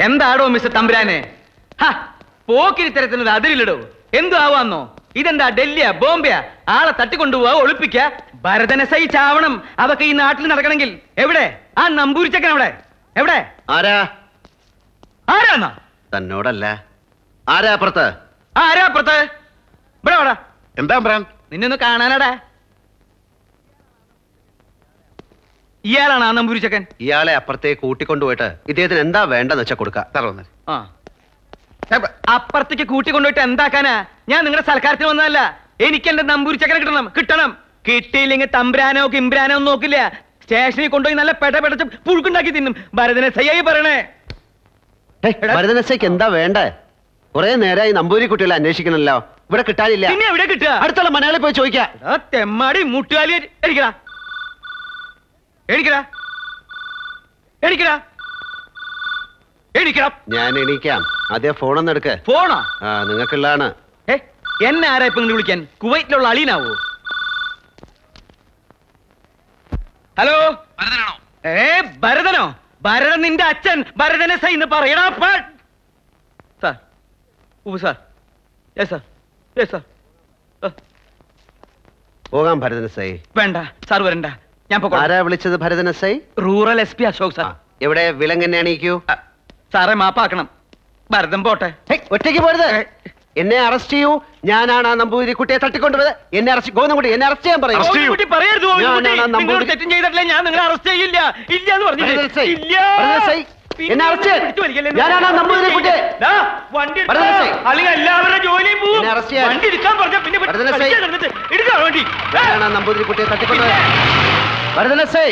എന്താടോ മിസ്റ്റർ തമ്പുരാനെ? പോക്കിരി തരത്തിനത് അതിരില്ലടോ. എന്തു ആവാന്നോ? ഇതെന്താ ഡൽഹിയാ ബോംബെയാ? ആളെ തട്ടിക്കൊണ്ടുപോവാ, ഒളിപ്പിക്ക. ഭരതനെ സഹിച്ചാവണം അതൊക്കെ ഈ നാട്ടിൽ നടക്കണമെങ്കിൽ. എവിടെ ആ നമ്പൂരിച്ചക്കൻ? എവിടെ എവിടെ? ആരാന്നാ? തന്നോടല്ല. ആരാ അപ്പുറത്ത്? ആരാ അപ്പുറത്ത്? ഇവിടെ വാടാ. എന്താ നിന്നൊന്ന് കാണാനാടാ. ഇയാളാണ് ആ നമ്പൂരിച്ചക്കൻ? ഇയാളെ അപ്പുറത്തേക്ക് കൂട്ടിക്കൊണ്ടുപോയിട്ട് ഇദ്ദേഹത്തിന് എന്താ വേണ്ടെന്ന് വെച്ചാ കൊടുക്ക. അപ്പുറത്തേക്ക് കൂട്ടിക്കൊണ്ടുപോയിട്ട് എന്താക്കാനാ? ഞാൻ നിങ്ങളുടെ സൽക്കാരത്തിന് വന്നതല്ല. എനിക്ക് എന്റെ നമ്പൂരിച്ചക്കനെ കിട്ടണം. കിട്ടിയില്ലെങ്കിൽ തമ്പ്രാനോ കിമ്പ്രാനോ ഒന്നും നോക്കില്ല. സ്റ്റേഷനിൽ കൊണ്ടുപോയി നല്ല പെടച്ച് പുഴുക്കുണ്ടാക്കി തിന്നും. ഭരതനെ സയ്യായി പറയണേ. ഭരതനസയ്ക്ക് എന്താ വേണ്ടേ? കുറെ നേരമായി നമ്പൂരി കുട്ടികളെ അന്വേഷിക്കണല്ലോ. ഇവിടെ കിട്ടാനില്ല. പിന്നെ എവിടെ കിട്ടുക? അടുത്തുള്ള മലയാളി പോയി ചോദിക്കാ. തെമ്മാടി മുട്ടുകാലി. എണിക്കടാ എണിക്കടാ എണിക്കടാ എണിക്കടാ. ഞാൻ എണീക്കാം. ആദ്യം ഫോണൊന്ന് എടുക്ക്. ഫോണോ? നിങ്ങൾക്കുള്ളതാണ്. എന്നെ ആരാ ഇപ്പൊ വിളിക്കാൻ? കുവൈറ്റിലുള്ള അളീനാവോ? ഹലോ, ഭരതനാണോ? ഭരതനോ? ഭരതൻ നിന്റെ അച്ഛൻ ഭരതനെ സൈന്ന് പറയടാ. Sir, sir, sir. പോകാം ഭരതനസൈ. വേണ്ട സാർ, വരണ്ട. ഞാൻ ആരാ വിളിച്ചത്? ഭരതനസൈ? Rural SP Ashok sir. എവിടെ? വിലങ്ങനെ എണീക്കൂ. സാറേ മാപ്പാക്കണം. ഭരതൻ പോട്ടെ. ഒറ്റയ്ക്ക് പോരുത്. എന്നെ അറസ്റ്റ് ചെയ്യൂ. ഞാനാണ് ആ നമ്പൂതിരി കുട്ടിയെ തട്ടിക്കൊണ്ടുപോയത്. എന്നെ അറസ്റ്റ് ഗോവിന്ദൻകുട്ടി, എന്നെ അറസ്റ്റ് ചെയ്യാൻ പറയും. തെറ്റും ചെയ്തിട്ടില്ല. ഞാൻ നിങ്ങളെ അറസ്റ്റ് ചെയ്യില്ല. ഇല്ല എന്ന് പറഞ്ഞു. എന്നെ അറസ്റ്റ്. ഞാനാണ് ആ നമ്പൂതിരി കുട്ടിയെ. അല്ലെങ്കിൽ എല്ലാവരുടെ ജോലിയും പോകും. വണ്ടി എടുക്കാൻ പറഞ്ഞ പിന്നെ നമ്പൂതിരി കുട്ടിയെ തട്ടിക്കൊണ്ടുപോയത്. ഭരതനസൈ